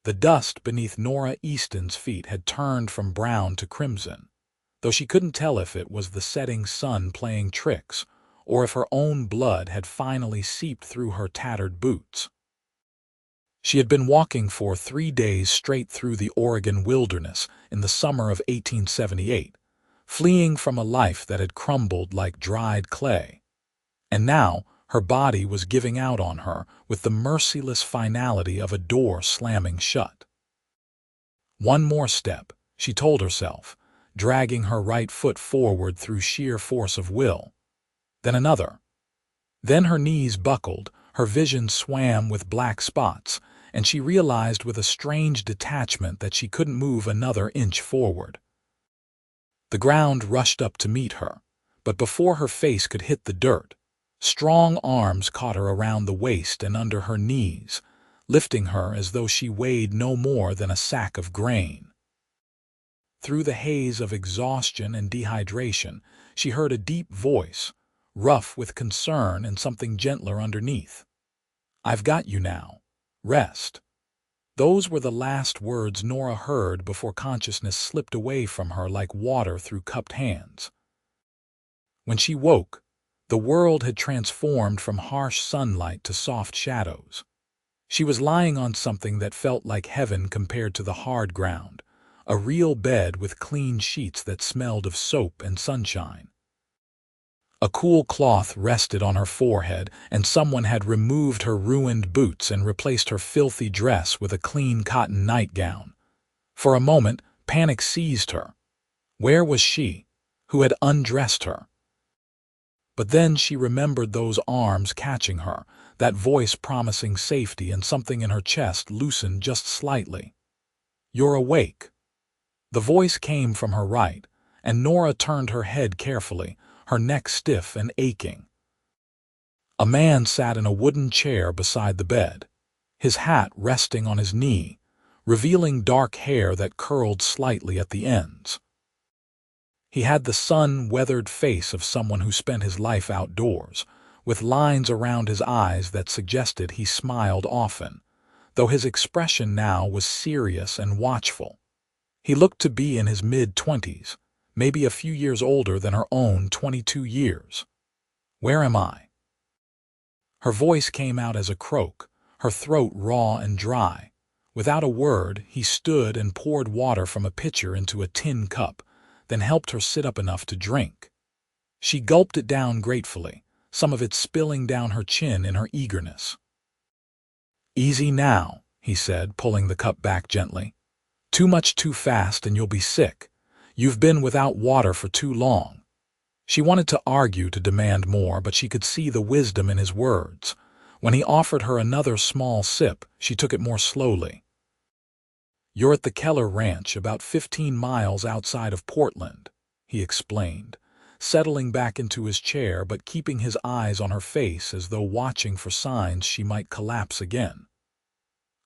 The dust beneath Nora Easton's feet had turned from brown to crimson, though she couldn't tell if it was the setting sun playing tricks or if her own blood had finally seeped through her tattered boots. She had been walking for 3 days straight through the Oregon wilderness in the summer of 1878, fleeing from a life that had crumbled like dried clay. And now her body was giving out on her with the merciless finality of a door slamming shut. One more step, she told herself, dragging her right foot forward through sheer force of will. Then another. Then her knees buckled, her vision swam with black spots, and she realized with a strange detachment that she couldn't move another inch forward. The ground rushed up to meet her, but before her face could hit the dirt, strong arms caught her around the waist and under her knees, lifting her as though she weighed no more than a sack of grain. Through the haze of exhaustion and dehydration, she heard a deep voice, rough with concern and something gentler underneath. "I've got you now. Rest." Those were the last words Nora heard before consciousness slipped away from her like water through cupped hands. When she woke, the world had transformed from harsh sunlight to soft shadows. She was lying on something that felt like heaven compared to the hard ground, a real bed with clean sheets that smelled of soap and sunshine. A cool cloth rested on her forehead, and someone had removed her ruined boots and replaced her filthy dress with a clean cotton nightgown. For a moment, panic seized her. Where was she? Who had undressed her? But then she remembered those arms catching her, that voice promising safety, and something in her chest loosened just slightly. "You're awake." The voice came from her right, and Nora turned her head carefully, her neck stiff and aching. A man sat in a wooden chair beside the bed, his hat resting on his knee, revealing dark hair that curled slightly at the ends. He had the sun-weathered face of someone who spent his life outdoors, with lines around his eyes that suggested he smiled often, though his expression now was serious and watchful. He looked to be in his mid-20s, maybe a few years older than her own 22 years. "Where am I?" Her voice came out as a croak, her throat raw and dry. Without a word, he stood and poured water from a pitcher into a tin cup, then helped her sit up enough to drink. She gulped it down gratefully, some of it spilling down her chin in her eagerness. "Easy now," he said, pulling the cup back gently. "Too much too fast and you'll be sick. You've been without water for too long." She wanted to argue, to demand more, but she could see the wisdom in his words. When he offered her another small sip, she took it more slowly. "You're at the Keller Ranch, about 15 miles outside of Portland," he explained, settling back into his chair but keeping his eyes on her face as though watching for signs she might collapse again.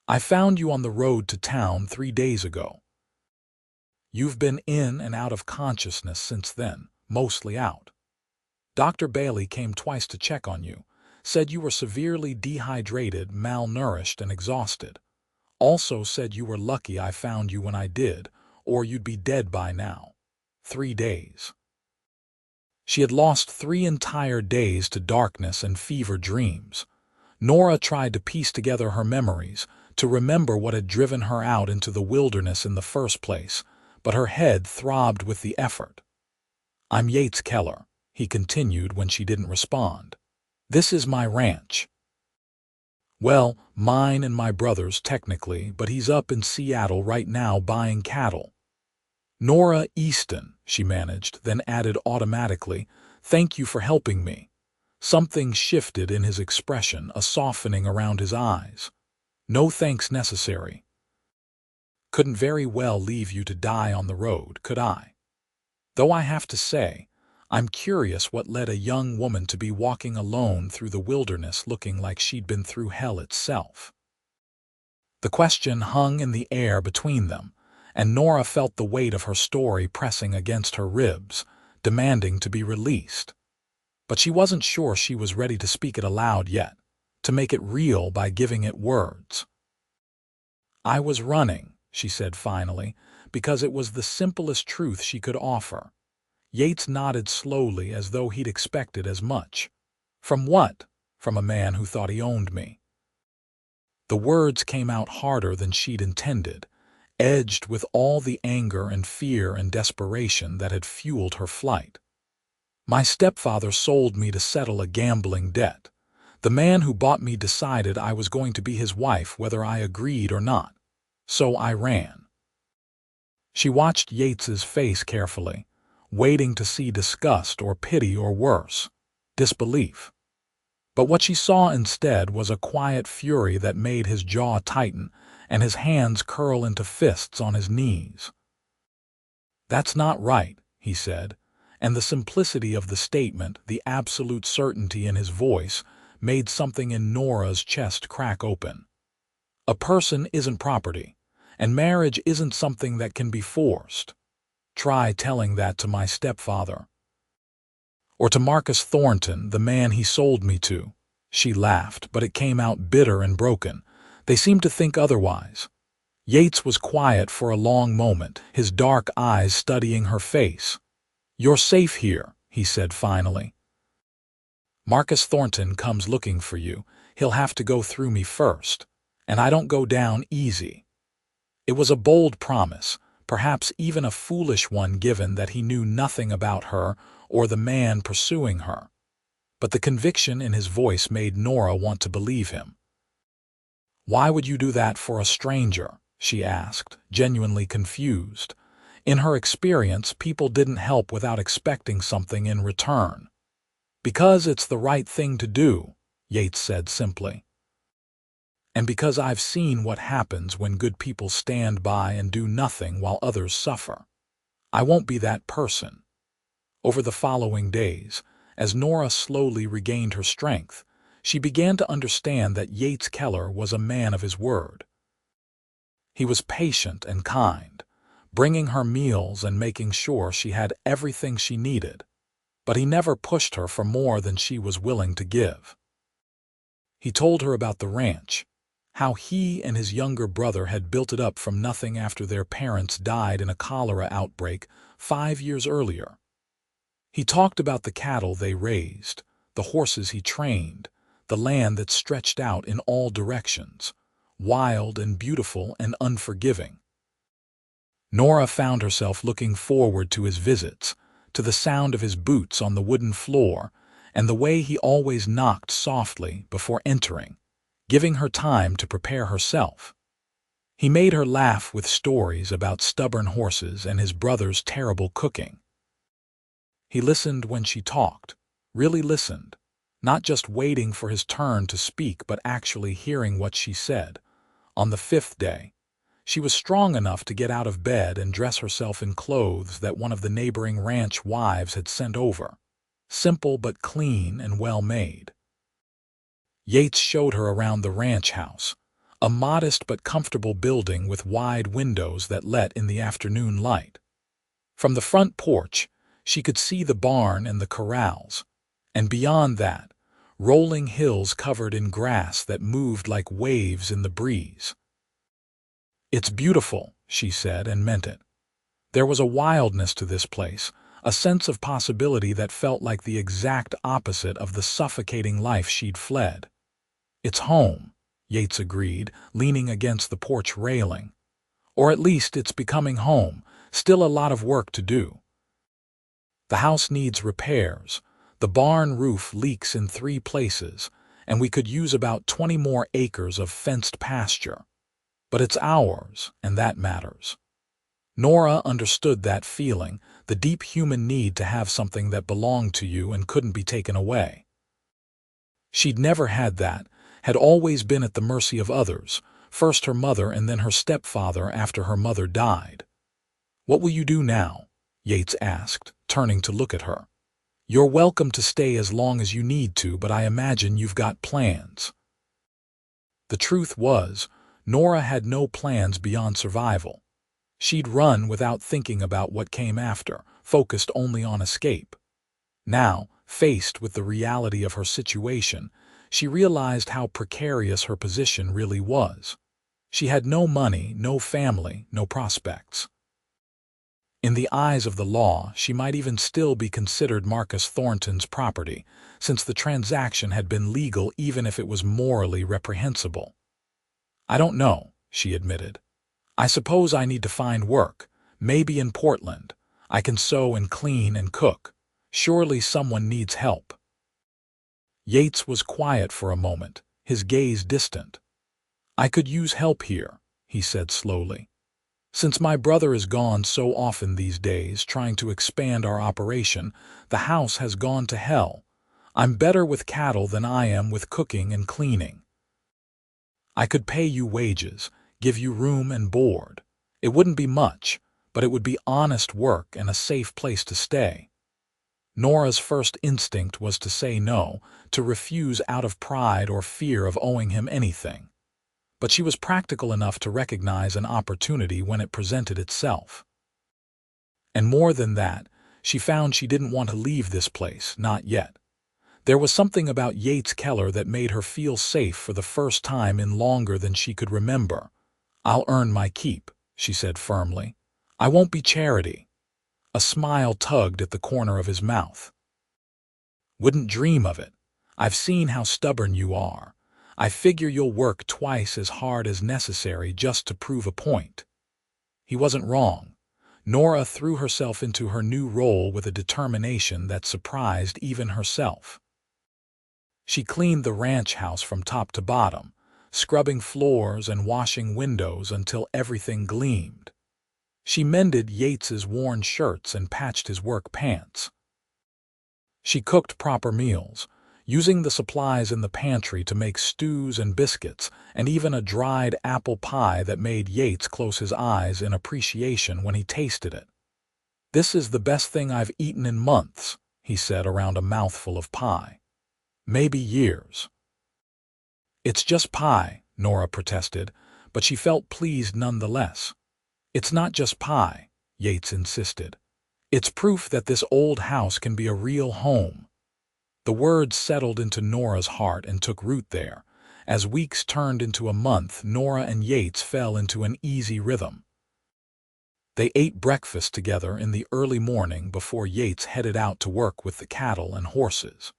"I found you on the road to town 3 days ago. You've been in and out of consciousness since then, mostly out. Dr. Bailey came twice to check on you, said you were severely dehydrated, malnourished, and exhausted. Also said you were lucky I found you when I did, or you'd be dead by now. 3 days. She had lost 3 entire days to darkness and fever dreams. Nora tried to piece together her memories, to remember what had driven her out into the wilderness in the first place, but her head throbbed with the effort. "I'm Yates Keller," he continued when she didn't respond. "This is my ranch." "Well, mine and my brother's technically, but he's up in Seattle right now buying cattle." "Nora Easton," she managed, then added automatically, "Thank you for helping me." Something shifted in his expression, a softening around his eyes. "No thanks necessary. Couldn't very well leave you to die on the road, could I? Though I have to say, I'm curious what led a young woman to be walking alone through the wilderness looking like she'd been through hell itself." The question hung in the air between them, and Nora felt the weight of her story pressing against her ribs, demanding to be released. But she wasn't sure she was ready to speak it aloud yet, to make it real by giving it words. "I was running," she said finally, because it was the simplest truth she could offer. Yates nodded slowly as though he'd expected as much. "From what?" "From a man who thought he owned me." The words came out harder than she'd intended, edged with all the anger and fear and desperation that had fueled her flight. "My stepfather sold me to settle a gambling debt. The man who bought me decided I was going to be his wife whether I agreed or not. So I ran." She watched Yates's face carefully, waiting to see disgust or pity or worse, disbelief. But what she saw instead was a quiet fury that made his jaw tighten and his hands curl into fists on his knees. "That's not right," he said, and the simplicity of the statement, the absolute certainty in his voice, made something in Nora's chest crack open. "A person isn't property, and marriage isn't something that can be forced. Try telling that to my stepfather. Or to Marcus Thornton, the man he sold me to." She laughed, but it came out bitter and broken. "They seem to think otherwise." Yates was quiet for a long moment, his dark eyes studying her face. "You're safe here," he said finally. "Marcus Thornton comes looking for you. He'll have to go through me first. And I don't go down easy." It was a bold promise, perhaps even a foolish one given that he knew nothing about her or the man pursuing her. But the conviction in his voice made Nora want to believe him. "Why would you do that for a stranger?" she asked, genuinely confused. In her experience, people didn't help without expecting something in return. "Because it's the right thing to do," Yates said simply. "And because I've seen what happens when good people stand by and do nothing while others suffer. I won't be that person." Over the following days, as Nora slowly regained her strength, she began to understand that Yates Keller was a man of his word. He was patient and kind, bringing her meals and making sure she had everything she needed, but he never pushed her for more than she was willing to give. He told her about the ranch, how he and his younger brother had built it up from nothing after their parents died in a cholera outbreak 5 years earlier. He talked about the cattle they raised, the horses he trained, the land that stretched out in all directions, wild and beautiful and unforgiving. Nora found herself looking forward to his visits, to the sound of his boots on the wooden floor, and the way he always knocked softly before entering, giving her time to prepare herself. He made her laugh with stories about stubborn horses and his brother's terrible cooking. He listened when she talked, really listened, not just waiting for his turn to speak but actually hearing what she said. On the 5th day, she was strong enough to get out of bed and dress herself in clothes that one of the neighboring ranch wives had sent over, simple but clean and well made. Yates showed her around the ranch house, a modest but comfortable building with wide windows that let in the afternoon light. From the front porch, she could see the barn and the corrals, and beyond that, rolling hills covered in grass that moved like waves in the breeze. "It's beautiful," she said, and meant it. There was a wildness to this place, a sense of possibility that felt like the exact opposite of the suffocating life she'd fled. "It's home," Yates agreed, leaning against the porch railing. "Or at least it's becoming home, still a lot of work to do. The house needs repairs, the barn roof leaks in 3 places, and we could use about 20 more acres of fenced pasture. But it's ours, and that matters." Nora understood that feeling, the deep human need to have something that belonged to you and couldn't be taken away. She'd never had that, had always been at the mercy of others, first her mother and then her stepfather after her mother died. "What will you do now?" Yates asked, turning to look at her. "You're welcome to stay as long as you need to, but I imagine you've got plans." The truth was, Nora had no plans beyond survival. She'd run without thinking about what came after, focused only on escape. Now, faced with the reality of her situation, she realized how precarious her position really was. She had no money, no family, no prospects. In the eyes of the law, she might even still be considered Marcus Thornton's property, since the transaction had been legal even if it was morally reprehensible. "I don't know," she admitted. "I suppose I need to find work, maybe in Portland. I can sew and clean and cook. Surely someone needs help." Yates was quiet for a moment, his gaze distant. "I could use help here," he said slowly. "Since my brother is gone so often these days trying to expand our operation, the house has gone to hell. I'm better with cattle than I am with cooking and cleaning. I could pay you wages, give you room and board. It wouldn't be much, but it would be honest work and a safe place to stay." Nora's first instinct was to say no, to refuse out of pride or fear of owing him anything. But she was practical enough to recognize an opportunity when it presented itself. And more than that, she found she didn't want to leave this place, not yet. There was something about Yates Keller that made her feel safe for the first time in longer than she could remember. "I'll earn my keep," she said firmly. "I won't be charity." A smile tugged at the corner of his mouth. "Wouldn't dream of it. I've seen how stubborn you are. I figure you'll work twice as hard as necessary just to prove a point." He wasn't wrong. Nora threw herself into her new role with a determination that surprised even herself. She cleaned the ranch house from top to bottom, scrubbing floors and washing windows until everything gleamed. She mended Yates's worn shirts and patched his work pants. She cooked proper meals, using the supplies in the pantry to make stews and biscuits, and even a dried apple pie that made Yates close his eyes in appreciation when he tasted it. "This is the best thing I've eaten in months," he said around a mouthful of pie. "Maybe years." "It's just pie," Nora protested, but she felt pleased nonetheless. "It's not just pie," Yates insisted. "It's proof that this old house can be a real home." The words settled into Nora's heart and took root there. As weeks turned into a month, Nora and Yates fell into an easy rhythm. They ate breakfast together in the early morning before Yates headed out to work with the cattle and horses.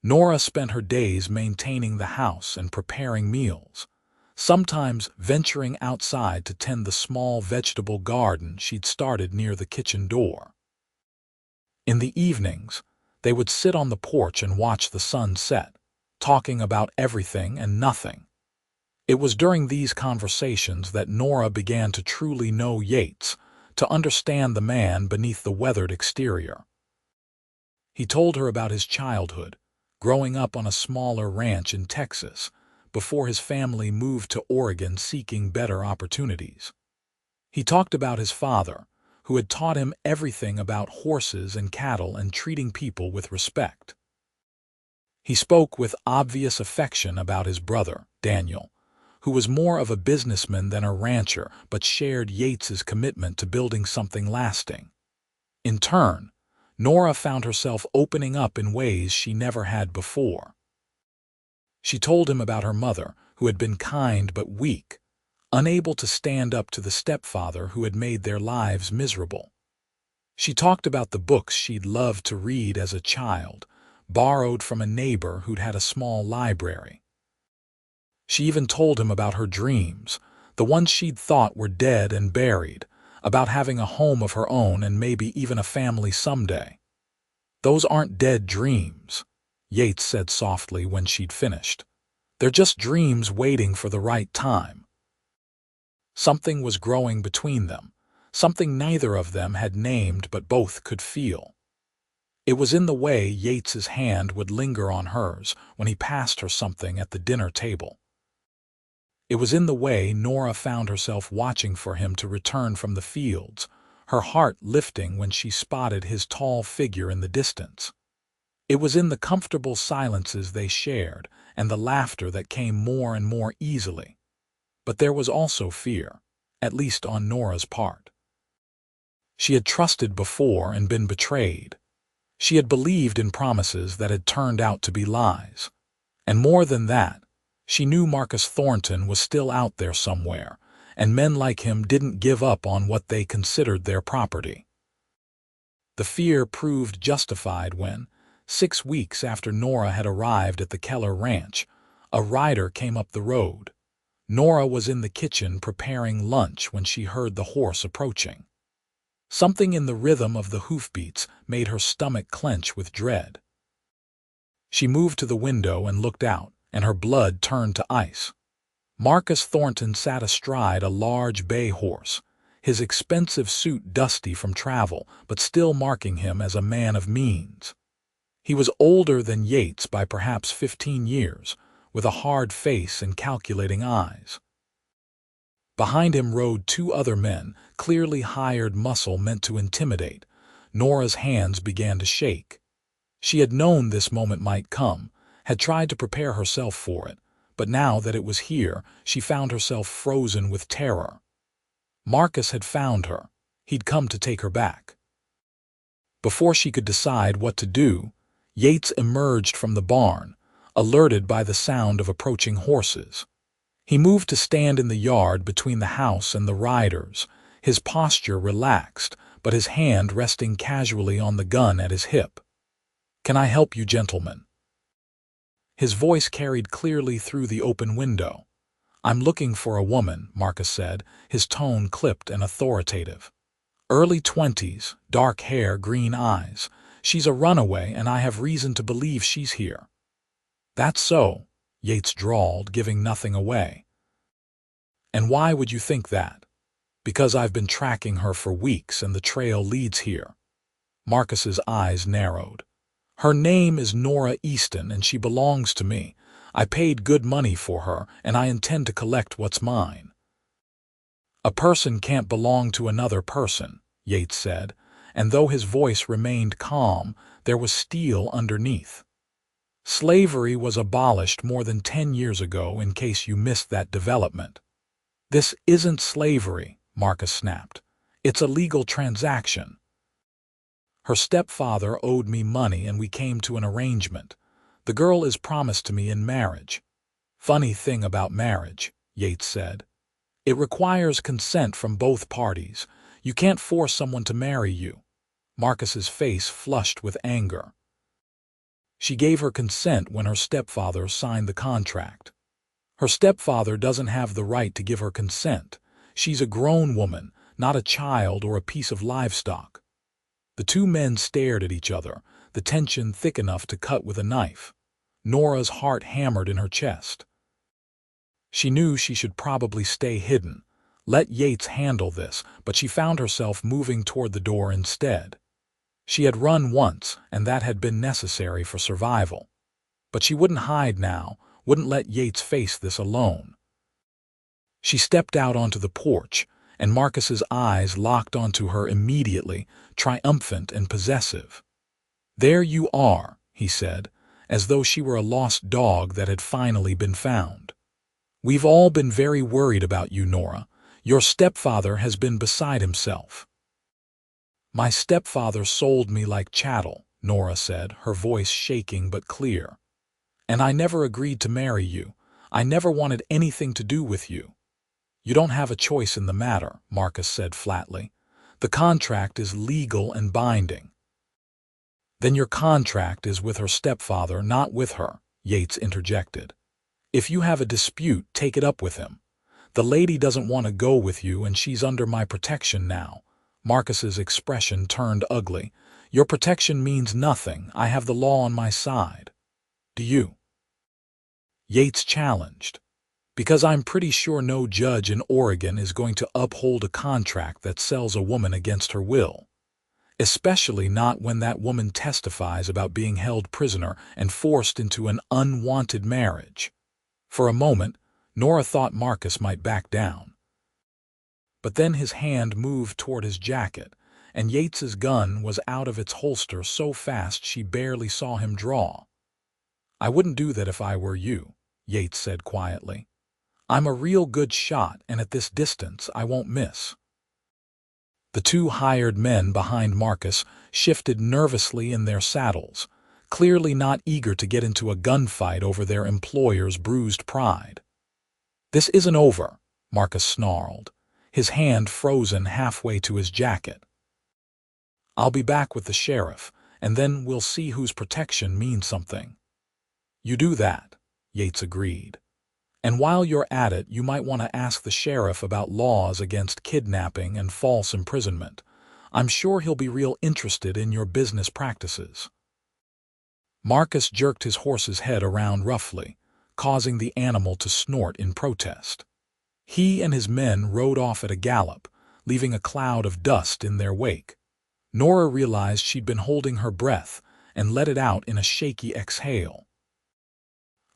Nora spent her days maintaining the house and preparing meals, sometimes venturing outside to tend the small vegetable garden she'd started near the kitchen door. In the evenings, they would sit on the porch and watch the sun set, talking about everything and nothing. It was during these conversations that Nora began to truly know Yates, to understand the man beneath the weathered exterior. He told her about his childhood, growing up on a smaller ranch in Texas, before his family moved to Oregon seeking better opportunities. He talked about his father, who had taught him everything about horses and cattle and treating people with respect. He spoke with obvious affection about his brother, Daniel, who was more of a businessman than a rancher but shared Yates's commitment to building something lasting. In turn, Nora found herself opening up in ways she never had before. She told him about her mother, who had been kind but weak, unable to stand up to the stepfather who had made their lives miserable. She talked about the books she'd loved to read as a child, borrowed from a neighbor who'd had a small library. She even told him about her dreams, the ones she'd thought were dead and buried, about having a home of her own and maybe even a family someday. "Those aren't dead dreams," Yates said softly when she'd finished. "They're just dreams waiting for the right time." Something was growing between them, something neither of them had named but both could feel. It was in the way Yates's hand would linger on hers when he passed her something at the dinner table. It was in the way Nora found herself watching for him to return from the fields, her heart lifting when she spotted his tall figure in the distance. It was in the comfortable silences they shared and the laughter that came more and more easily. But there was also fear, at least on Nora's part. She had trusted before and been betrayed. She had believed in promises that had turned out to be lies. And more than that, She knew Marcus Thornton was still out there somewhere, and men like him didn't give up on what they considered their property. The fear proved justified when, 6 weeks after Nora had arrived at the Keller ranch, a rider came up the road. Nora was in the kitchen preparing lunch when she heard the horse approaching. Something in the rhythm of the hoofbeats made her stomach clench with dread. She moved to the window and looked out, and her blood turned to ice. Marcus Thornton sat astride a large bay horse, his expensive suit dusty from travel but still marking him as a man of means. He was older than Yates by perhaps 15 years, with a hard face and calculating eyes. Behind him rode 2 other men, clearly hired muscle meant to intimidate. Nora's hands began to shake. She had known this moment might come, had tried to prepare herself for it, but now that it was here, she found herself frozen with terror. Marcus had found her. He'd come to take her back. Before she could decide what to do, Yates emerged from the barn, alerted by the sound of approaching horses. He moved to stand in the yard between the house and the riders, his posture relaxed, but his hand resting casually on the gun at his hip. "Can I help you, gentlemen?" His voice carried clearly through the open window. "I'm looking for a woman," Marcus said, his tone clipped and authoritative. "Early 20s, dark hair, green eyes. She's a runaway, and I have reason to believe she's here." "That's so," Yates drawled, giving nothing away. "And why would you think that?" "Because I've been tracking her for weeks and the trail leads here." Marcus's eyes narrowed. "Her name is Nora Easton and she belongs to me. I paid good money for her and I intend to collect what's mine." "A person can't belong to another person," Yates said, and though his voice remained calm, there was steel underneath. "Slavery was abolished more than 10 years ago, in case you missed that development." "This isn't slavery," Marcus snapped. "It's a legal transaction. Her stepfather owed me money and we came to an arrangement. The girl is promised to me in marriage." "Funny thing about marriage," Yates said. "It requires consent from both parties. You can't force someone to marry you." Marcus's face flushed with anger. "She gave her consent when her stepfather signed the contract." "Her stepfather doesn't have the right to give her consent. She's a grown woman, not a child or a piece of livestock." The 2 men stared at each other, the tension thick enough to cut with a knife. Nora's heart hammered in her chest. She knew she should probably stay hidden, let Yates handle this, but she found herself moving toward the door instead. She had run once, and that had been necessary for survival. But she wouldn't hide now, wouldn't let Yates face this alone. She stepped out onto the porch, and Marcus's eyes locked onto her immediately, triumphant and possessive. "There you are," he said, as though she were a lost dog that had finally been found. "We've all been very worried about you, Nora. Your stepfather has been beside himself." "My stepfather sold me like chattel," Nora said, her voice shaking but clear. "And I never agreed to marry you. I never wanted anything to do with you." "You don't have a choice in the matter," Marcus said flatly. "The contract is legal and binding." "Then your contract is with her stepfather, not with her," Yates interjected. "If you have a dispute, take it up with him. The lady doesn't want to go with you and she's under my protection now." Marcus's expression turned ugly. "Your protection means nothing. I have the law on my side." "Do you?" Yates challenged. "Because I'm pretty sure no judge in Oregon is going to uphold a contract that sells a woman against her will. Especially not when that woman testifies about being held prisoner and forced into an unwanted marriage." For a moment, Nora thought Marcus might back down. But then his hand moved toward his jacket, and Yates's gun was out of its holster so fast she barely saw him draw. "I wouldn't do that if I were you," Yates said quietly. "I'm a real good shot, and at this distance I won't miss." The 2 hired men behind Marcus shifted nervously in their saddles, clearly not eager to get into a gunfight over their employer's bruised pride. "This isn't over," Marcus snarled, his hand frozen halfway to his jacket. "I'll be back with the sheriff, and then we'll see whose protection means something." "You do that," Yates agreed. "And while you're at it, you might want to ask the sheriff about laws against kidnapping and false imprisonment. I'm sure he'll be real interested in your business practices." Marcus jerked his horse's head around roughly, causing the animal to snort in protest. He and his men rode off at a gallop, leaving a cloud of dust in their wake. Nora realized she'd been holding her breath and let it out in a shaky exhale.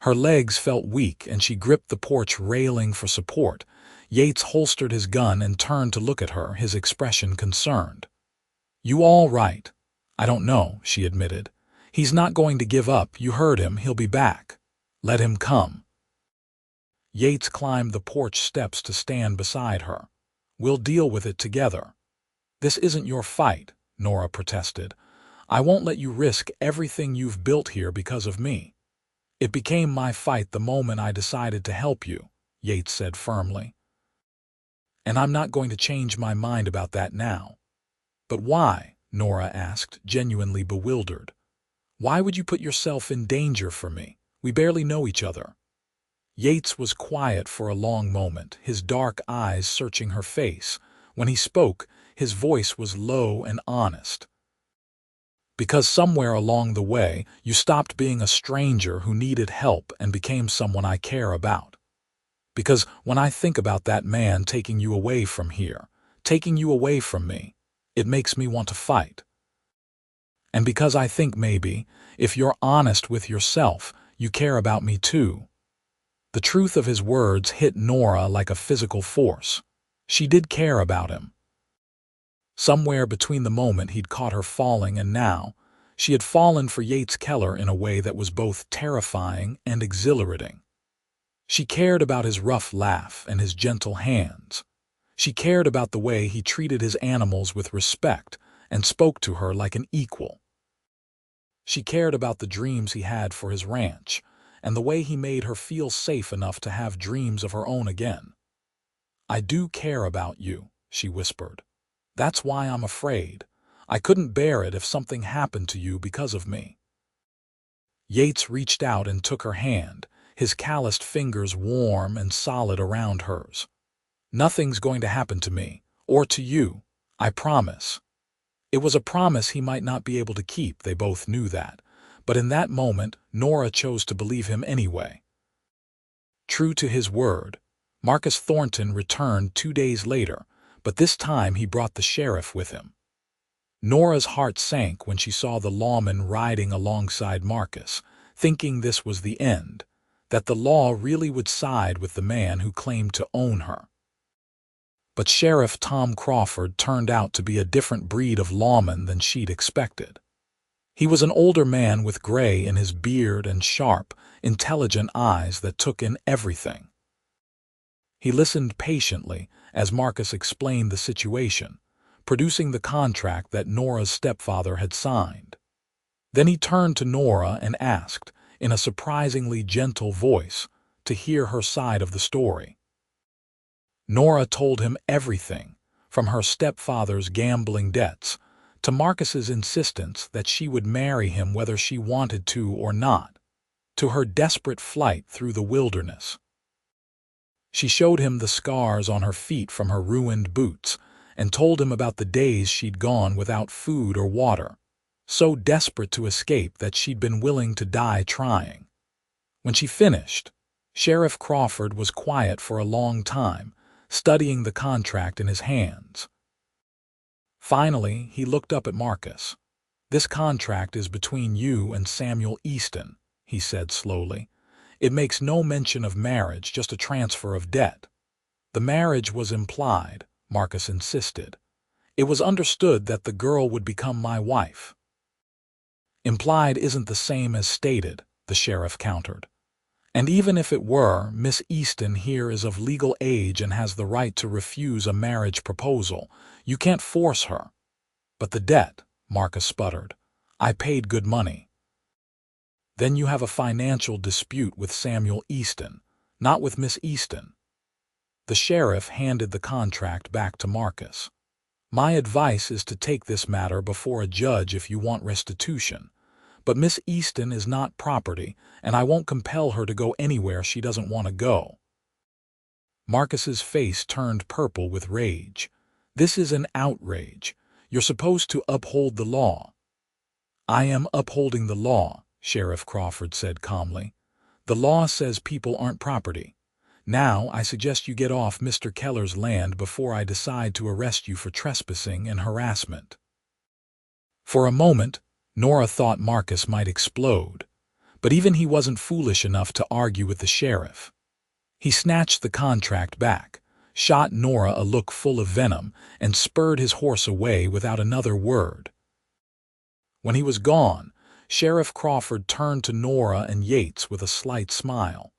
Her legs felt weak and she gripped the porch railing for support. Yates holstered his gun and turned to look at her, his expression concerned. "You all right?" "I don't know," she admitted. "He's not going to give up. You heard him. He'll be back. Let him come." Yates climbed the porch steps to stand beside her. "We'll deal with it together." "This isn't your fight," Nora protested. "I won't let you risk everything you've built here because of me." "It became my fight the moment I decided to help you," Yates said firmly. "And I'm not going to change my mind about that now." "But why?" Nora asked, genuinely bewildered. "Why would you put yourself in danger for me? We barely know each other." Yates was quiet for a long moment, his dark eyes searching her face. When he spoke, his voice was low and honest. "Because somewhere along the way, you stopped being a stranger who needed help and became someone I care about. Because when I think about that man taking you away from here, taking you away from me, it makes me want to fight. And because I think maybe, if you're honest with yourself, you care about me too." The truth of his words hit Nora like a physical force. She did care about him. Somewhere between the moment he'd caught her falling and now, she had fallen for Yates Keller in a way that was both terrifying and exhilarating. She cared about his rough laugh and his gentle hands. She cared about the way he treated his animals with respect and spoke to her like an equal. She cared about the dreams he had for his ranch and the way he made her feel safe enough to have dreams of her own again. "I do care about you," she whispered. "That's why I'm afraid. I couldn't bear it if something happened to you because of me." Yates reached out and took her hand, his calloused fingers warm and solid around hers. "Nothing's going to happen to me, or to you, I promise." It was a promise he might not be able to keep, they both knew that. But in that moment, Nora chose to believe him anyway. True to his word, Marcus Thornton returned 2 days later, but this time he brought the sheriff with him. Nora's heart sank when she saw the lawman riding alongside Marcus, thinking this was the end, that the law really would side with the man who claimed to own her. But Sheriff Tom Crawford turned out to be a different breed of lawman than she'd expected. He was an older man with gray in his beard and sharp, intelligent eyes that took in everything. He listened patiently as Marcus explained the situation, producing the contract that Nora's stepfather had signed. Then he turned to Nora and asked, in a surprisingly gentle voice, to hear her side of the story. Nora told him everything, from her stepfather's gambling debts to Marcus's insistence that she would marry him whether she wanted to or not, to her desperate flight through the wilderness. She showed him the scars on her feet from her ruined boots and told him about the days she'd gone without food or water, so desperate to escape that she'd been willing to die trying. When she finished, Sheriff Crawford was quiet for a long time, studying the contract in his hands. Finally, he looked up at Marcus. "This contract is between you and Samuel Easton," he said slowly. "It makes no mention of marriage, just a transfer of debt." "The marriage was implied," Marcus insisted. "It was understood that the girl would become my wife." "Implied isn't the same as stated," the sheriff countered. "And even if it were, Miss Easton here is of legal age and has the right to refuse a marriage proposal. You can't force her." "But the debt," Marcus sputtered. "I paid good money." Then you have a financial dispute with Samuel Easton, not with Miss Easton. The sheriff handed the contract back to Marcus. My advice is to take this matter before a judge if you want restitution. But Miss Easton is not property, and I won't compel her to go anywhere she doesn't want to go. Marcus's face turned purple with rage. This is an outrage. You're supposed to uphold the law. I am upholding the law, Sheriff Crawford said calmly. The law says people aren't property. Now I suggest you get off Mr. Keller's land before I decide to arrest you for trespassing and harassment. For a moment, Nora thought Marcus might explode, but even he wasn't foolish enough to argue with the sheriff. He snatched the contract back, shot Nora a look full of venom, and spurred his horse away without another word. When he was gone, Sheriff Crawford turned to Nora and Yates with a slight smile.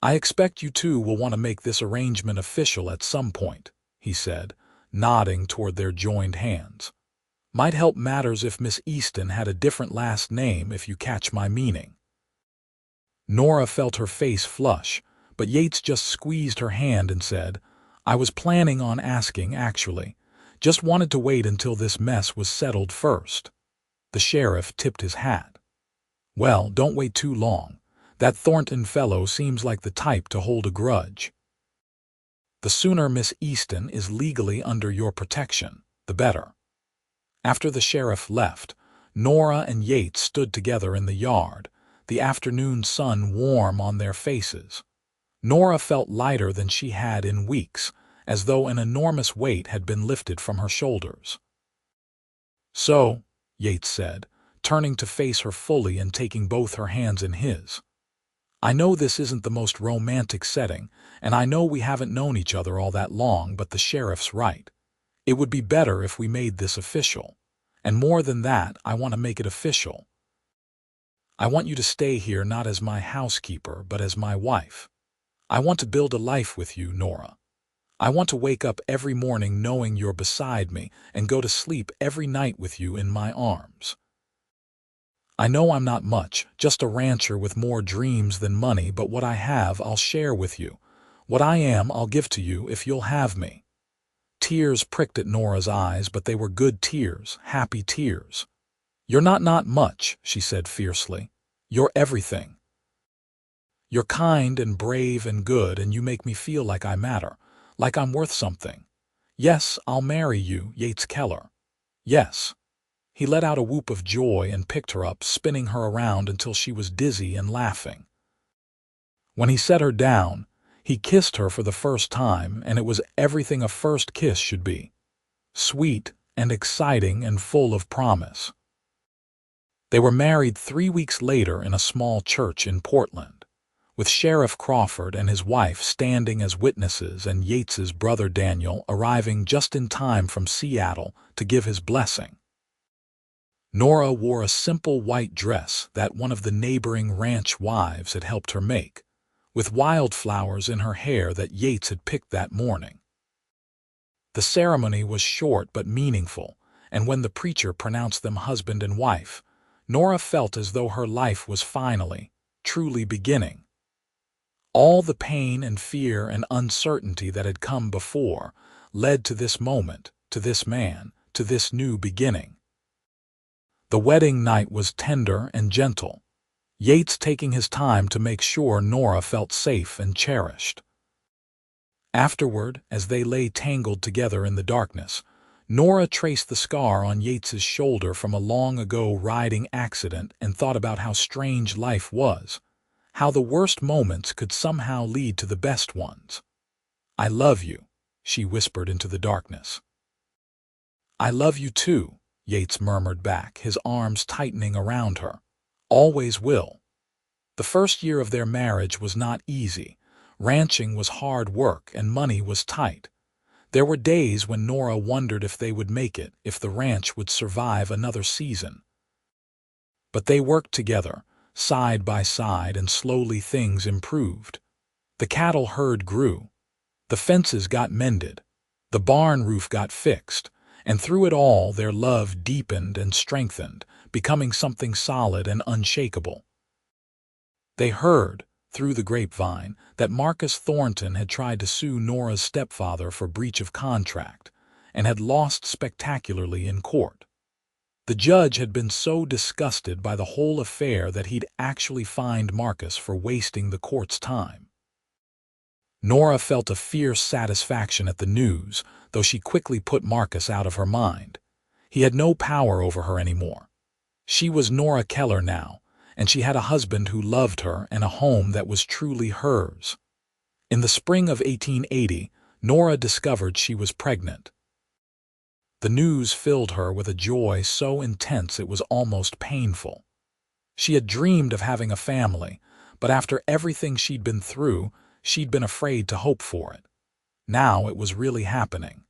I expect you two will want to make this arrangement official at some point, he said, nodding toward their joined hands. Might help matters if Miss Easton had a different last name, if you catch my meaning. Nora felt her face flush, but Yates just squeezed her hand and said, I was planning on asking, actually. Just wanted to wait until this mess was settled first. The sheriff tipped his hat. Well, don't wait too long. That Thornton fellow seems like the type to hold a grudge. The sooner Miss Easton is legally under your protection, the better. After the sheriff left, Nora and Yates stood together in the yard, the afternoon sun warm on their faces. Nora felt lighter than she had in weeks, as though an enormous weight had been lifted from her shoulders. So, Yates said, turning to face her fully and taking both her hands in his. I know this isn't the most romantic setting, and I know we haven't known each other all that long, but the sheriff's right. It would be better if we made this official. And more than that, I want to make it official. I want you to stay here not as my housekeeper, but as my wife. I want to build a life with you, Nora. I want to wake up every morning knowing you're beside me and go to sleep every night with you in my arms. I know I'm not much, just a rancher with more dreams than money, but what I have I'll share with you. What I am I'll give to you if you'll have me. Tears pricked at Nora's eyes, but they were good tears, happy tears. You're not much, she said fiercely. You're everything. You're kind and brave and good, and you make me feel like I matter, like I'm worth something. Yes, I'll marry you, Yates Keller. Yes. He let out a whoop of joy and picked her up, spinning her around until she was dizzy and laughing. When he set her down, he kissed her for the first time, and it was everything a first kiss should be. Sweet and exciting and full of promise. They were married 3 weeks later in a small church in Portland, with Sheriff Crawford and his wife standing as witnesses and Yates's brother Daniel arriving just in time from Seattle to give his blessing. Nora wore a simple white dress that one of the neighboring ranch wives had helped her make, with wildflowers in her hair that Yates had picked that morning. The ceremony was short but meaningful, and when the preacher pronounced them husband and wife, Nora felt as though her life was finally, truly beginning. All the pain and fear and uncertainty that had come before led to this moment, to this man, to this new beginning. The wedding night was tender and gentle, Yates taking his time to make sure Nora felt safe and cherished. Afterward, as they lay tangled together in the darkness, Nora traced the scar on Yates's shoulder from a long-ago riding accident and thought about how strange life was, how the worst moments could somehow lead to the best ones. I love you, she whispered into the darkness. I love you too, Yates murmured back, his arms tightening around her. Always will. The first year of their marriage was not easy. Ranching was hard work and money was tight. There were days when Nora wondered if they would make it, if the ranch would survive another season. But they worked together, side by side, and slowly things improved. The cattle herd grew. The fences got mended. The barn roof got fixed. And through it all their love deepened and strengthened, becoming something solid and unshakable. They heard, through the grapevine, that Marcus Thornton had tried to sue Nora's stepfather for breach of contract and had lost spectacularly in court. The judge had been so disgusted by the whole affair that he'd actually fined Marcus for wasting the court's time. Nora felt a fierce satisfaction at the news, though she quickly put Marcus out of her mind. He had no power over her anymore. She was Nora Keller now, and she had a husband who loved her and a home that was truly hers. In the spring of 1880, Nora discovered she was pregnant. The news filled her with a joy so intense it was almost painful. She had dreamed of having a family, but after everything she'd been through, she'd been afraid to hope for it. Now it was really happening.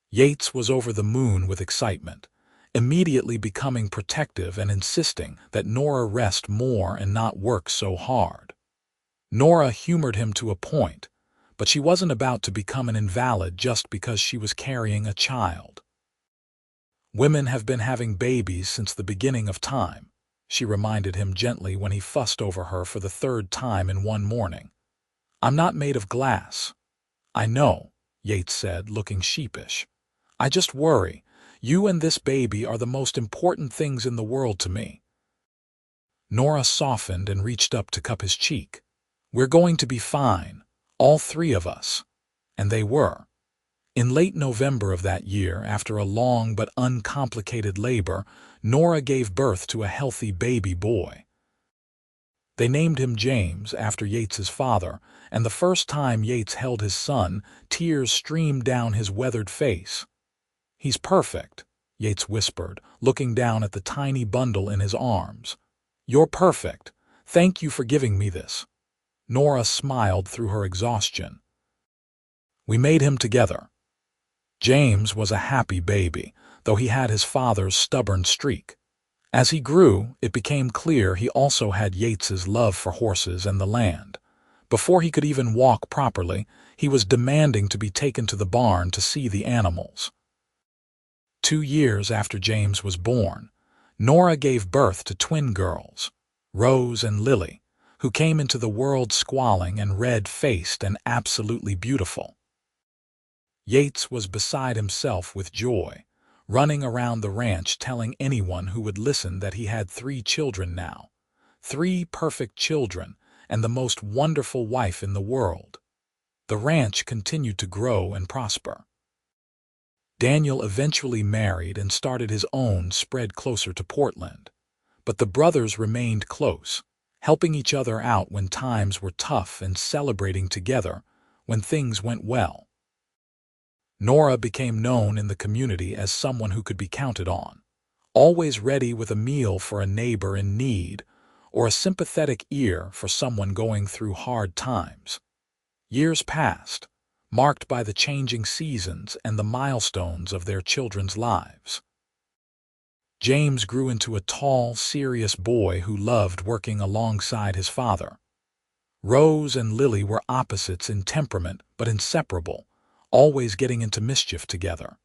Yates was over the moon with excitement, immediately becoming protective and insisting that Nora rest more and not work so hard. Nora humored him to a point, but she wasn't about to become an invalid just because she was carrying a child. "Women have been having babies since the beginning of time," she reminded him gently when he fussed over her for the third time in one morning. "I'm not made of glass." "I know," Yates said, looking sheepish. "I just worry. You and this baby are the most important things in the world to me." Nora softened and reached up to cup his cheek. "We're going to be fine, all three of us." And they were. In late November of that year, after a long but uncomplicated labor, Nora gave birth to a healthy baby boy. They named him James after Yates's father, and the first time Yates held his son, tears streamed down his weathered face. "He's perfect," Yates whispered, looking down at the tiny bundle in his arms. "You're perfect. Thank you for giving me this." Nora smiled through her exhaustion. "We made him together." James was a happy baby, though he had his father's stubborn streak. As he grew, it became clear he also had Yates's love for horses and the land. Before he could even walk properly, he was demanding to be taken to the barn to see the animals. 2 years after James was born, Nora gave birth to twin girls, Rose and Lily, who came into the world squalling and red-faced and absolutely beautiful. Yates was beside himself with joy, running around the ranch telling anyone who would listen that he had 3 children now. 3 perfect children and the most wonderful wife in the world. The ranch continued to grow and prosper. Daniel eventually married and started his own spread closer to Portland. But the brothers remained close, helping each other out when times were tough and celebrating together when things went well. Nora became known in the community as someone who could be counted on, always ready with a meal for a neighbor in need or a sympathetic ear for someone going through hard times. Years passed, marked by the changing seasons and the milestones of their children's lives. James grew into a tall, serious boy who loved working alongside his father. Rose and Lily were opposites in temperament but inseparable, always getting into mischief together.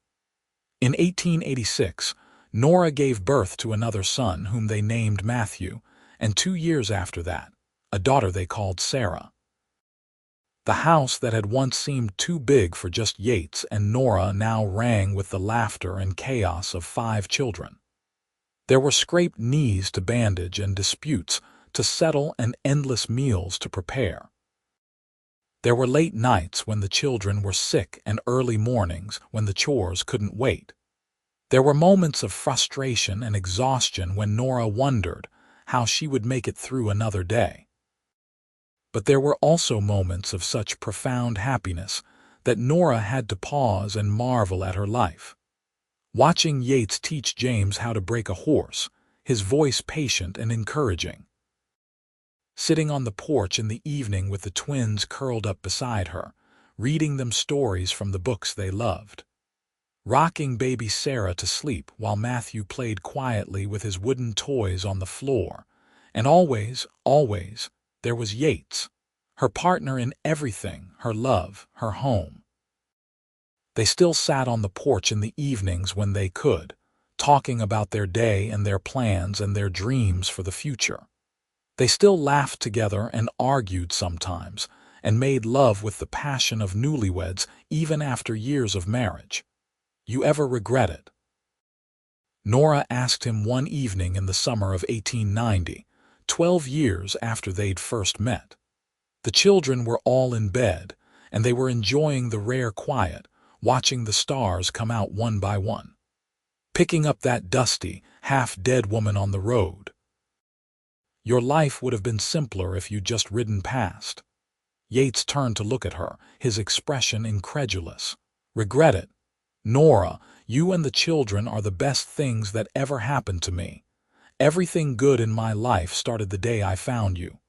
In 1886, Nora gave birth to another son whom they named Matthew, and 2 years after that, a daughter they called Sarah. The house that had once seemed too big for just Yates and Nora now rang with the laughter and chaos of 5 children. There were scraped knees to bandage and disputes to settle and endless meals to prepare. There were late nights when the children were sick and early mornings when the chores couldn't wait. There were moments of frustration and exhaustion when Nora wondered how she would make it through another day. But there were also moments of such profound happiness that Nora had to pause and marvel at her life. Watching Yates teach James how to break a horse, his voice patient and encouraging. Sitting on the porch in the evening with the twins curled up beside her, reading them stories from the books they loved. Rocking baby Sarah to sleep while Matthew played quietly with his wooden toys on the floor. And always, there was Yates, her partner in everything, her love, her home. They still sat on the porch in the evenings when they could, talking about their day and their plans and their dreams for the future. They still laughed together and argued sometimes, and made love with the passion of newlyweds even after years of marriage. "You ever regret it?" Nora asked him one evening in the summer of 1890, 12 years after they'd first met. The children were all in bed, and they were enjoying the rare quiet, watching the stars come out one by one. Picking up that dusty, half-dead woman on the road. "Your life would have been simpler if you'd just ridden past." Yates turned to look at her, his expression incredulous. "Regret it? Nora, you and the children are the best things that ever happened to me. Everything good in my life started the day I found you.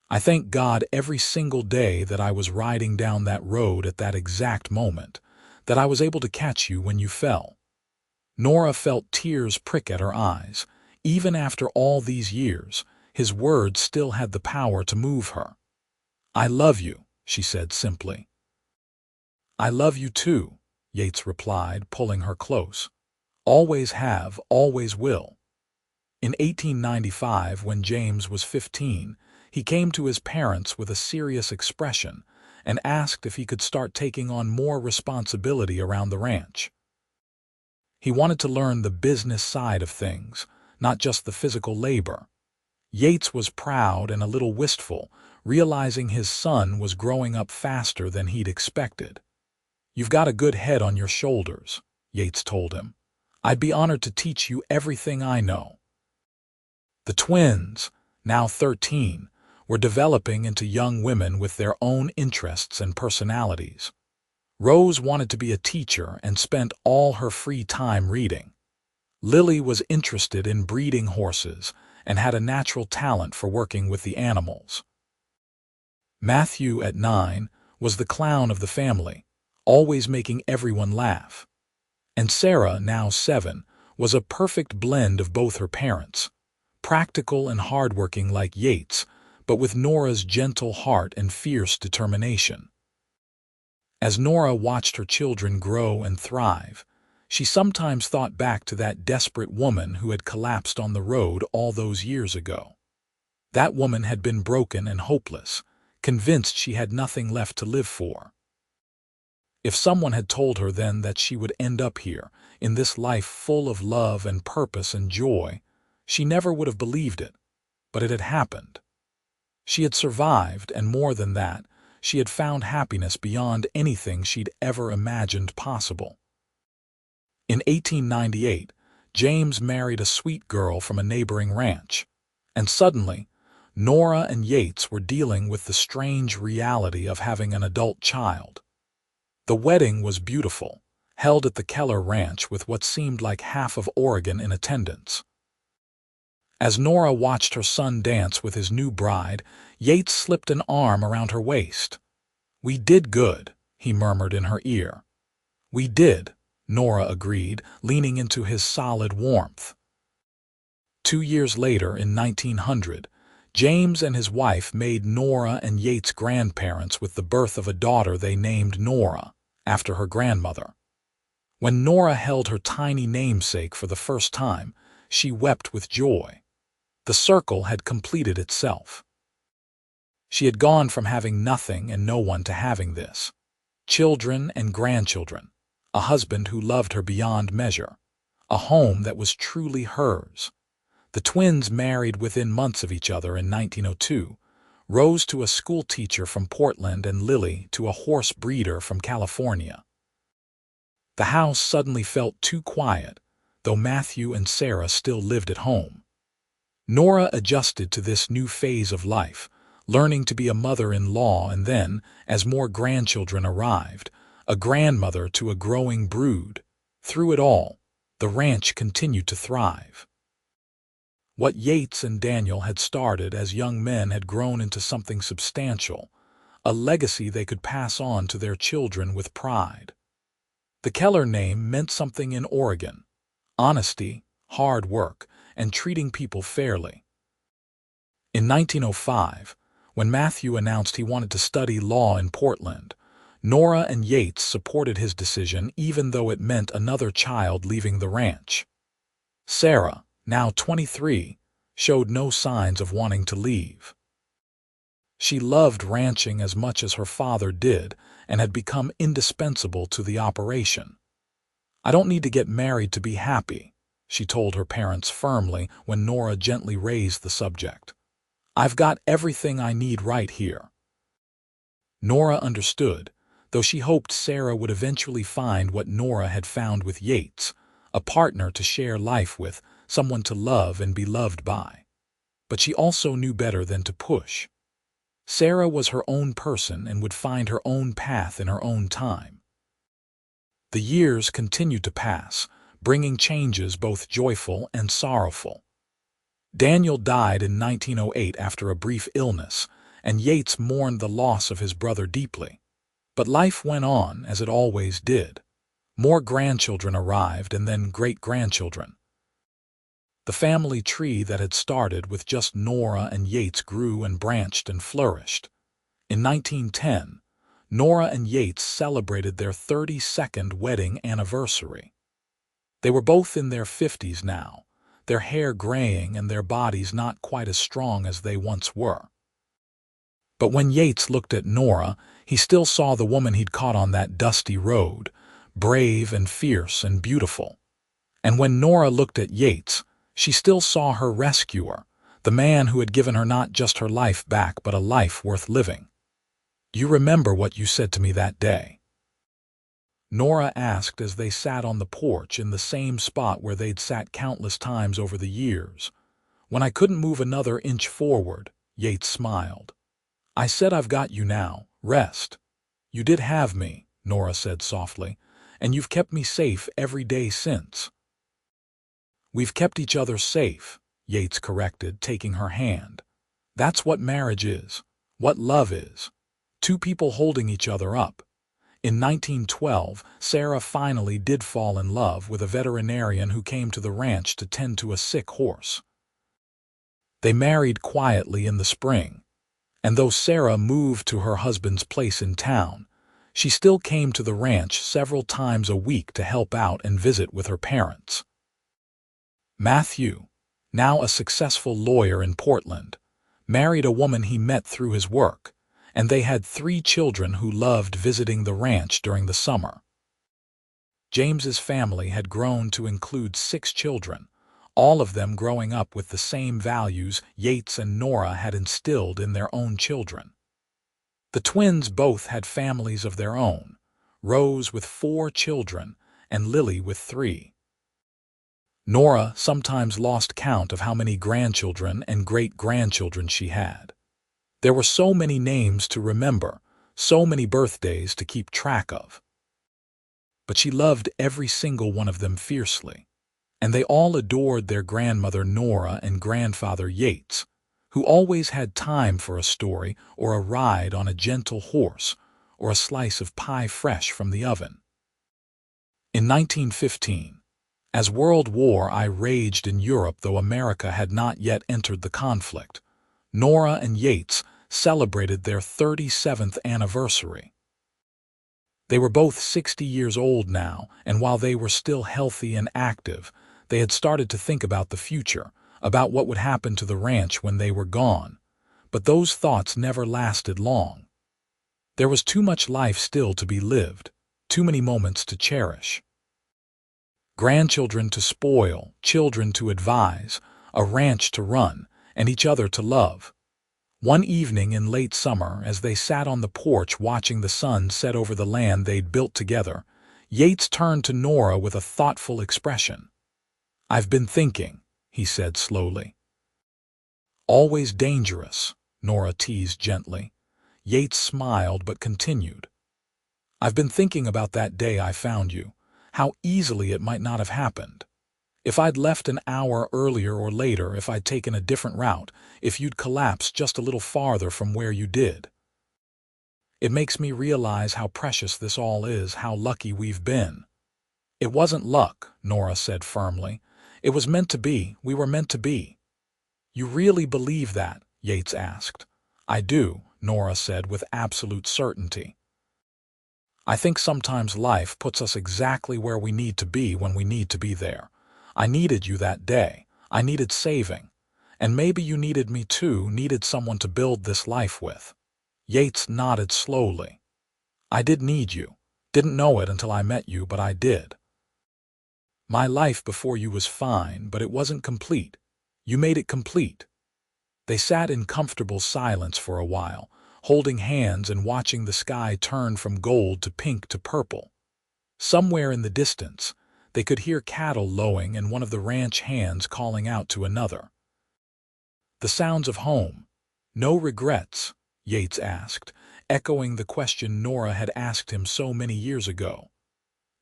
I thank God every single day that I was riding down that road at that exact moment, that I was able to catch you when you fell." Nora felt tears prick at her eyes. Even after all these years, his words still had the power to move her. "I love you," she said simply. "I love you too," Yates replied, pulling her close. "Always have, always will." In 1895, when James was 15, he came to his parents with a serious expression and asked if he could start taking on more responsibility around the ranch. He wanted to learn the business side of things, not just the physical labor. Yates was proud and a little wistful, realizing his son was growing up faster than he'd expected. "You've got a good head on your shoulders," Yates told him. "I'd be honored to teach you everything I know." The twins, now 13, were developing into young women with their own interests and personalities. Rose wanted to be a teacher and spent all her free time reading. Lily was interested in breeding horses and had a natural talent for working with the animals. Matthew, at 9, was the clown of the family, always making everyone laugh. And Sarah, now 7, was a perfect blend of both her parents, practical and hardworking like Yates, but with Nora's gentle heart and fierce determination. As Nora watched her children grow and thrive, she sometimes thought back to that desperate woman who had collapsed on the road all those years ago. That woman had been broken and hopeless, convinced she had nothing left to live for. If someone had told her then that she would end up here, in this life full of love and purpose and joy, she never would have believed it, but it had happened. She had survived, and more than that, she had found happiness beyond anything she'd ever imagined possible. In 1898, James married a sweet girl from a neighboring ranch, and suddenly, Nora and Yates were dealing with the strange reality of having an adult child. The wedding was beautiful, held at the Keller ranch with what seemed like half of Oregon in attendance. As Nora watched her son dance with his new bride, Yates slipped an arm around her waist. "We did good," he murmured in her ear. "We did," Nora agreed, leaning into his solid warmth. 2 years later, in 1900, James and his wife made Nora and Yates grandparents with the birth of a daughter they named Nora, after her grandmother. When Nora held her tiny namesake for the first time, she wept with joy. The circle had completed itself. She had gone from having nothing and no one to having this. Children and grandchildren, a husband who loved her beyond measure, a home that was truly hers. The twins married within months of each other in 1902, Rose to a school teacher from Portland and Lily to a horse breeder from California. The house suddenly felt too quiet, though Matthew and Sarah still lived at home. Nora adjusted to this new phase of life, learning to be a mother-in-law and then, as more grandchildren arrived, a grandmother to a growing brood. Through it all, the ranch continued to thrive. What Yates and Daniel had started as young men had grown into something substantial, a legacy they could pass on to their children with pride. The Keller name meant something in Oregon: honesty, hard work, and treating people fairly. In 1905, when Matthew announced he wanted to study law in Portland, Nora and Yates supported his decision even though it meant another child leaving the ranch. Sarah, now 23, showed no signs of wanting to leave. She loved ranching as much as her father did and had become indispensable to the operation. "I don't need to get married to be happy," she told her parents firmly when Nora gently raised the subject. "I've got everything I need right here." Nora understood, though she hoped Sarah would eventually find what Nora had found with Yates, a partner to share life with, someone to love and be loved by. But she also knew better than to push. Sarah was her own person and would find her own path in her own time. The years continued to pass, bringing changes both joyful and sorrowful. Daniel died in 1908 after a brief illness, and Yates mourned the loss of his brother deeply. But life went on, as it always did. More grandchildren arrived, and then great-grandchildren. The family tree that had started with just Nora and Yates grew and branched and flourished. In 1910, Nora and Yates celebrated their 32nd wedding anniversary. They were both in their 50s now, their hair graying and their bodies not quite as strong as they once were. But when Yates looked at Nora, he still saw the woman he'd caught on that dusty road, brave and fierce and beautiful. And when Nora looked at Yates, she still saw her rescuer, the man who had given her not just her life back but a life worth living. "You remember what you said to me that day?" Nora asked as they sat on the porch in the same spot where they'd sat countless times over the years. "When I couldn't move another inch forward," Yates smiled. "I said, I've got you now, rest." "You did have me," Nora said softly, "and you've kept me safe every day since." "We've kept each other safe," Yates corrected, taking her hand. "That's what marriage is, what love is. Two people holding each other up." In 1912, Sarah finally did fall in love with a veterinarian who came to the ranch to tend to a sick horse. They married quietly in the spring, and though Sarah moved to her husband's place in town, she still came to the ranch several times a week to help out and visit with her parents. Matthew, now a successful lawyer in Portland, married a woman he met through his work, and they had 3 children who loved visiting the ranch during the summer. James's family had grown to include 6 children, all of them growing up with the same values Yates and Nora had instilled in their own children. The twins both had families of their own, Rose with 4 children and Lily with 3. Nora sometimes lost count of how many grandchildren and great-grandchildren she had. There were so many names to remember, so many birthdays to keep track of. But she loved every single one of them fiercely, and they all adored their grandmother Nora and grandfather Yates, who always had time for a story or a ride on a gentle horse or a slice of pie fresh from the oven. In 1915, as World War I raged in Europe, though America had not yet entered the conflict, Nora and Yates celebrated their 37th anniversary. They were both 60 years old now, and while they were still healthy and active, they had started to think about the future, about what would happen to the ranch when they were gone. But those thoughts never lasted long. There was too much life still to be lived, too many moments to cherish. Grandchildren to spoil, children to advise, a ranch to run, and each other to love. One evening in late summer, as they sat on the porch watching the sun set over the land they'd built together, Yates turned to Nora with a thoughtful expression. "I've been thinking," he said slowly. "Always dangerous," Nora teased gently. Yates smiled but continued. "I've been thinking about that day I found you, how easily it might not have happened. If I'd left an hour earlier or later, if I'd taken a different route, if you'd collapsed just a little farther from where you did. It makes me realize how precious this all is, how lucky we've been." "It wasn't luck," Nora said firmly. "It was meant to be. We were meant to be." "You really believe that?" Yates asked. "I do," Nora said with absolute certainty. "I think sometimes life puts us exactly where we need to be when we need to be there. I needed you that day. I needed saving. And maybe you needed me too, needed someone to build this life with. Yates nodded slowly. I did need you. Didn't know it until I met you, but I did. My life before you was fine, but it wasn't complete. You made it complete. They sat in comfortable silence for a while, holding hands and watching the sky turn from gold to pink to purple. Somewhere in the distance, they could hear cattle lowing and one of the ranch hands calling out to another. The sounds of home. No regrets? Yates asked, echoing the question Nora had asked him so many years ago.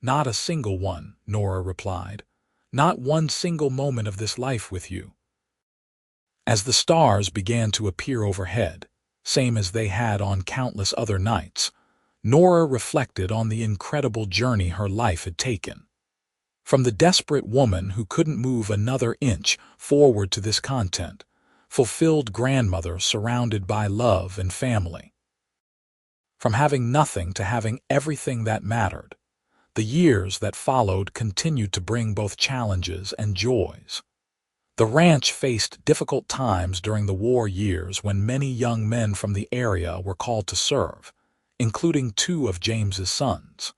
Not a single one, Nora replied. Not one single moment of this life with you. As the stars began to appear overhead, same as they had on countless other nights, Nora reflected on the incredible journey her life had taken. From the desperate woman who couldn't move another inch forward to this content, fulfilled grandmother surrounded by love and family. From having nothing to having everything that mattered, the years that followed continued to bring both challenges and joys. The ranch faced difficult times during the war years when many young men from the area were called to serve, including two of James's sons.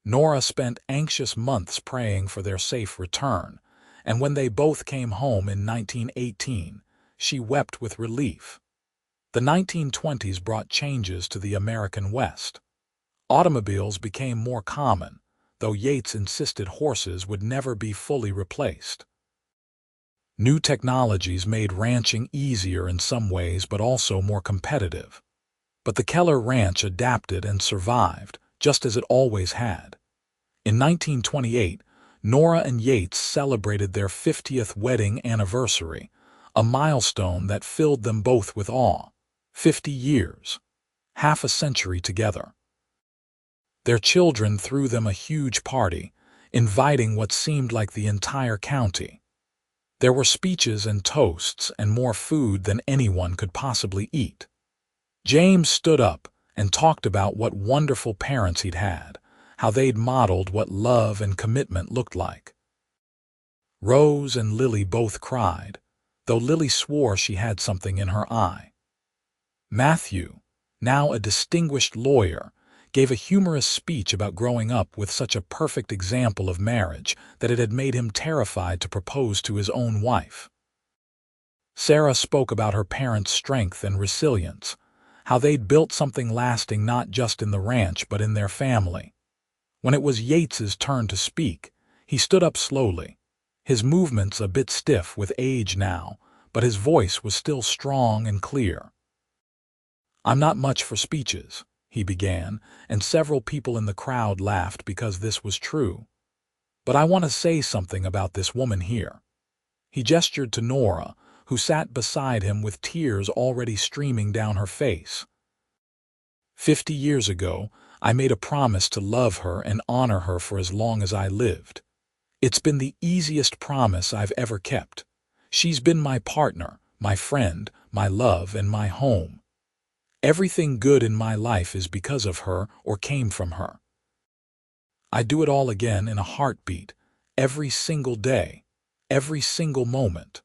Nora spent anxious months praying for their safe return, and when they both came home in 1918, she wept with relief. The 1920s brought changes to the American West. Automobiles became more common, though Yates insisted horses would never be fully replaced. New technologies made ranching easier in some ways but also more competitive. But the Keller Ranch adapted and survived, just as it always had. In 1928, Nora and Yates celebrated their 50th wedding anniversary, a milestone that filled them both with awe. 50 years. Half a century together. Their children threw them a huge party, inviting what seemed like the entire county. There were speeches and toasts and more food than anyone could possibly eat. James stood up and talked about what wonderful parents he'd had, how they'd modeled what love and commitment looked like. Rose and Lily both cried, though Lily swore she had something in her eye. Matthew, now a distinguished lawyer, gave a humorous speech about growing up with such a perfect example of marriage that it had made him terrified to propose to his own wife. Sarah spoke about her parents' strength and resilience, how they'd built something lasting not just in the ranch but in their family. When it was Yates's turn to speak, he stood up slowly, his movements a bit stiff with age now, but his voice was still strong and clear. I'm not much for speeches, he began, and several people in the crowd laughed because this was true. But I want to say something about this woman here. He gestured to Nora, who sat beside him with tears already streaming down her face. 50 years ago, I made a promise to love her and honor her for as long as I lived. It's been the easiest promise I've ever kept. She's been my partner, my friend, my love, and my home. Everything good in my life is because of her or came from her. I'd do it all again in a heartbeat, every single day, every single moment.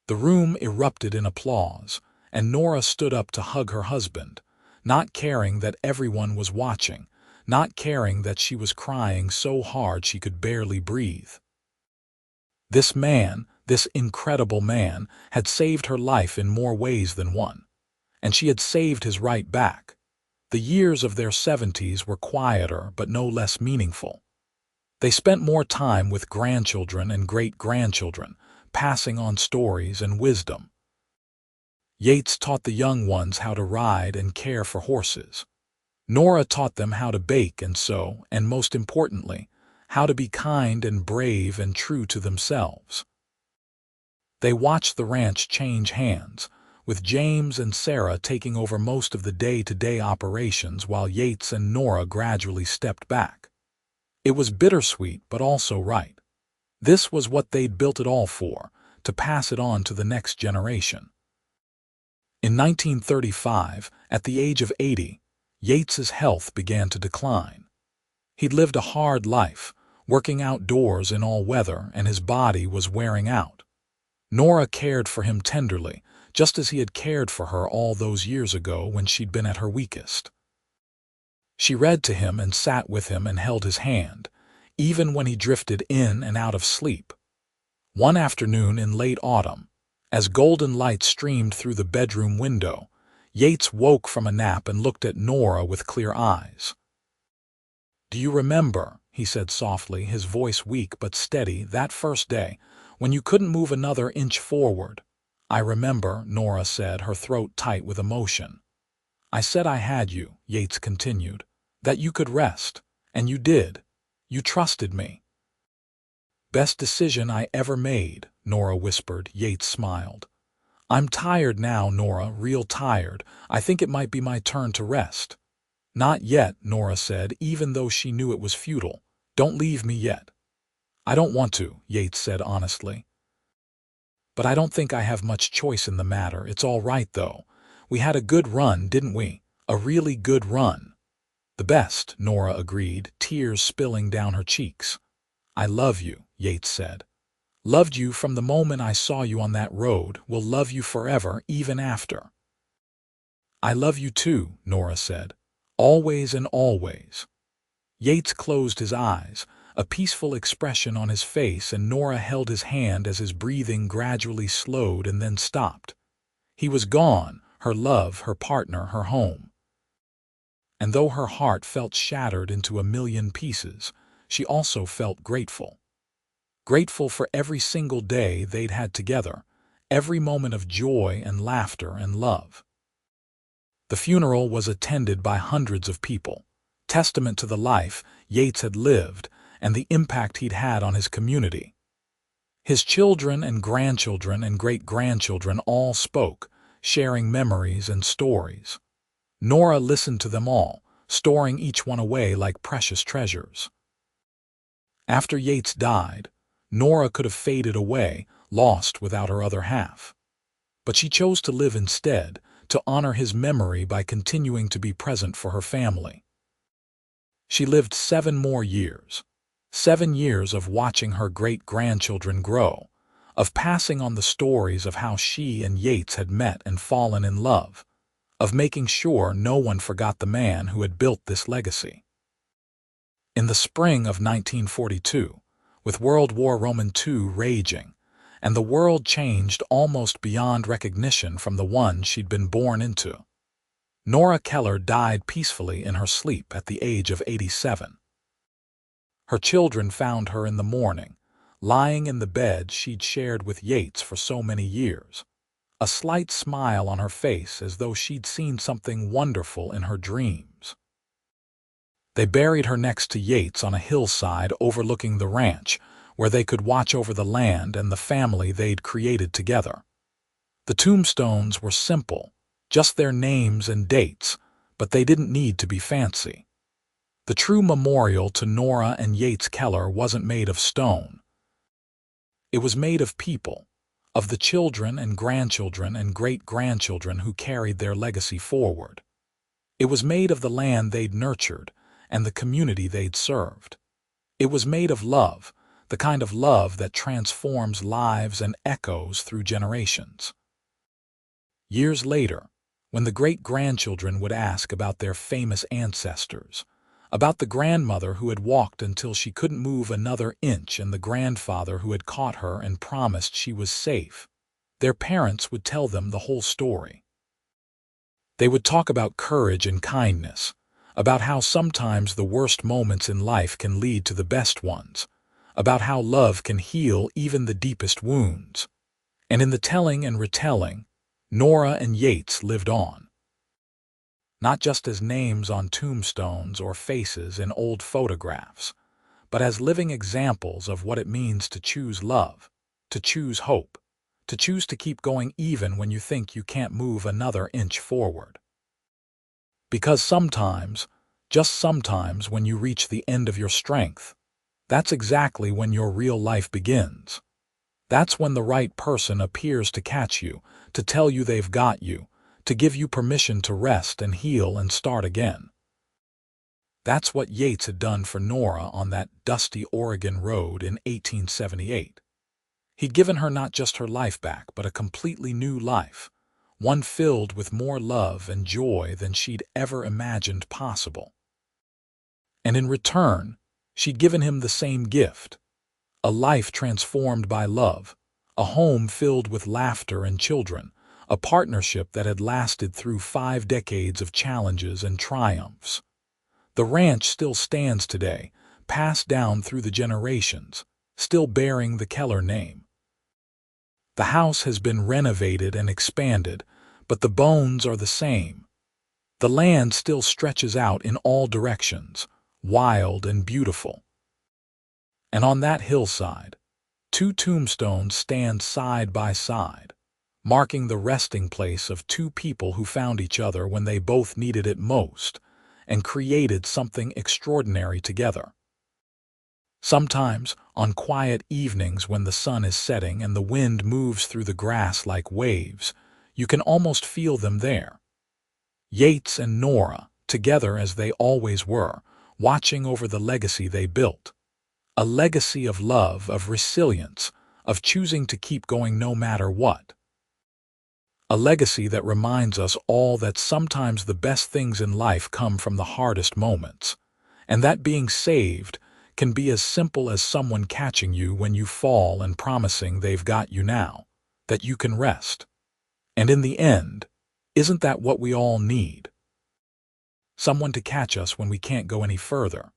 The room erupted in applause, and Nora stood up to hug her husband, not caring that everyone was watching, not caring that she was crying so hard she could barely breathe. This man, this incredible man, had saved her life in more ways than one. And she had saved his right back. The years of their 70s were quieter but no less meaningful. They spent more time with grandchildren and great-grandchildren, passing on stories and wisdom. Yates taught the young ones how to ride and care for horses. Nora taught them how to bake and sew, and most importantly, how to be kind and brave and true to themselves. They watched the ranch change hands, with James and Sarah taking over most of the day-to-day operations while Yates and Nora gradually stepped back. It was bittersweet but also right. This was what they'd built it all for, to pass it on to the next generation. In 1935, at the age of 80, Yates's health began to decline. He'd lived a hard life, working outdoors in all weather, and his body was wearing out. Nora cared for him tenderly, just as he had cared for her all those years ago when she'd been at her weakest. She read to him and sat with him and held his hand, even when he drifted in and out of sleep. One afternoon in late autumn, as golden light streamed through the bedroom window, Yates woke from a nap and looked at Nora with clear eyes. "Do you remember," he said softly, his voice weak but steady, "that first day, when you couldn't move another inch forward?" "I remember," Nora said, her throat tight with emotion. "I said I had you," Yates continued, "that you could rest, and you did. You trusted me." "Best decision I ever made," Nora whispered. Yates smiled. "I'm tired now, Nora, real tired. I think it might be my turn to rest." "Not yet," Nora said, even though she knew it was futile. "Don't leave me yet." "I don't want to," Yates said honestly. "But I don't think I have much choice in the matter. It's all right, though. We had a good run, didn't we? A really good run." "The best," Nora agreed, tears spilling down her cheeks. "I love you," Yates said. "Loved you from the moment I saw you on that road. Will love you forever, even after." "I love you too," Nora said. "Always and always." Yates closed his eyes, a peaceful expression on his face, and Nora held his hand as his breathing gradually slowed and then stopped. He was gone, her love, her partner, her home. And though her heart felt shattered into a million pieces, she also felt grateful. Grateful for every single day they'd had together, every moment of joy and laughter and love. The funeral was attended by hundreds of people, testament to the life Yates had lived and the impact he'd had on his community. His children and grandchildren and great-grandchildren all spoke, sharing memories and stories. Nora listened to them all, storing each one away like precious treasures. After Yates died, Nora could have faded away, lost without her other half. But she chose to live instead, to honor his memory by continuing to be present for her family. She lived 7 more years. 7 years of watching her great-grandchildren grow, of passing on the stories of how she and Yates had met and fallen in love, of making sure no one forgot the man who had built this legacy. In the spring of 1942, with World War II raging, and the world changed almost beyond recognition from the one she'd been born into, Nora Keller died peacefully in her sleep at the age of 87. Her children found her in the morning, lying in the bed she'd shared with Yates for so many years, a slight smile on her face as though she'd seen something wonderful in her dreams. They buried her next to Yates on a hillside overlooking the ranch, where they could watch over the land and the family they'd created together. The tombstones were simple, just their names and dates, but they didn't need to be fancy. The true memorial to Nora and Yates Keller wasn't made of stone. It was made of people, of the children and grandchildren and great-grandchildren who carried their legacy forward. It was made of the land they'd nurtured and the community they'd served. It was made of love, the kind of love that transforms lives and echoes through generations. Years later, when the great-grandchildren would ask about their famous ancestors, about the grandmother who had walked until she couldn't move another inch and the grandfather who had caught her and promised she was safe, their parents would tell them the whole story. They would talk about courage and kindness, about how sometimes the worst moments in life can lead to the best ones, about how love can heal even the deepest wounds. And in the telling and retelling, Nora and Yates lived on. Not just as names on tombstones or faces in old photographs, but as living examples of what it means to choose love, to choose hope, to choose to keep going even when you think you can't move another inch forward. Because sometimes, just sometimes when you reach the end of your strength, that's exactly when your real life begins. That's when the right person appears to catch you, to tell you they've got you, to give you permission to rest and heal and start again. That's what Yates had done for Nora on that dusty Oregon road in 1878. He'd given her not just her life back, but a completely new life, one filled with more love and joy than she'd ever imagined possible. And in return, she'd given him the same gift, a life transformed by love, a home filled with laughter and children, a partnership that had lasted through 5 decades of challenges and triumphs. The ranch still stands today, passed down through the generations, still bearing the Keller name. The house has been renovated and expanded, but the bones are the same. The land still stretches out in all directions, wild and beautiful. And on that hillside, 2 tombstones stand side by side, marking the resting place of 2 people who found each other when they both needed it most and created something extraordinary together. Sometimes, on quiet evenings when the sun is setting and the wind moves through the grass like waves, you can almost feel them there. Yates and Nora, together as they always were, watching over the legacy they built. A legacy of love, of resilience, of choosing to keep going no matter what. A legacy that reminds us all that sometimes the best things in life come from the hardest moments, and that being saved can be as simple as someone catching you when you fall and promising they've got you now, that you can rest. And in the end, isn't that what we all need? Someone to catch us when we can't go any further.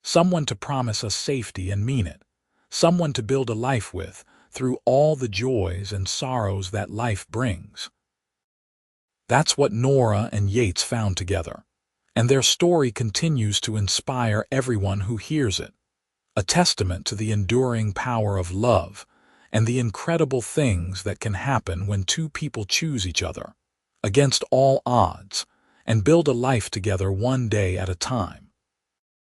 Someone to promise us safety and mean it. Someone to build a life with, through all the joys and sorrows that life brings. That's what Nora and Yates found together, and their story continues to inspire everyone who hears it. A testament to the enduring power of love and the incredible things that can happen when 2 people choose each other, against all odds, and build a life together one day at a time.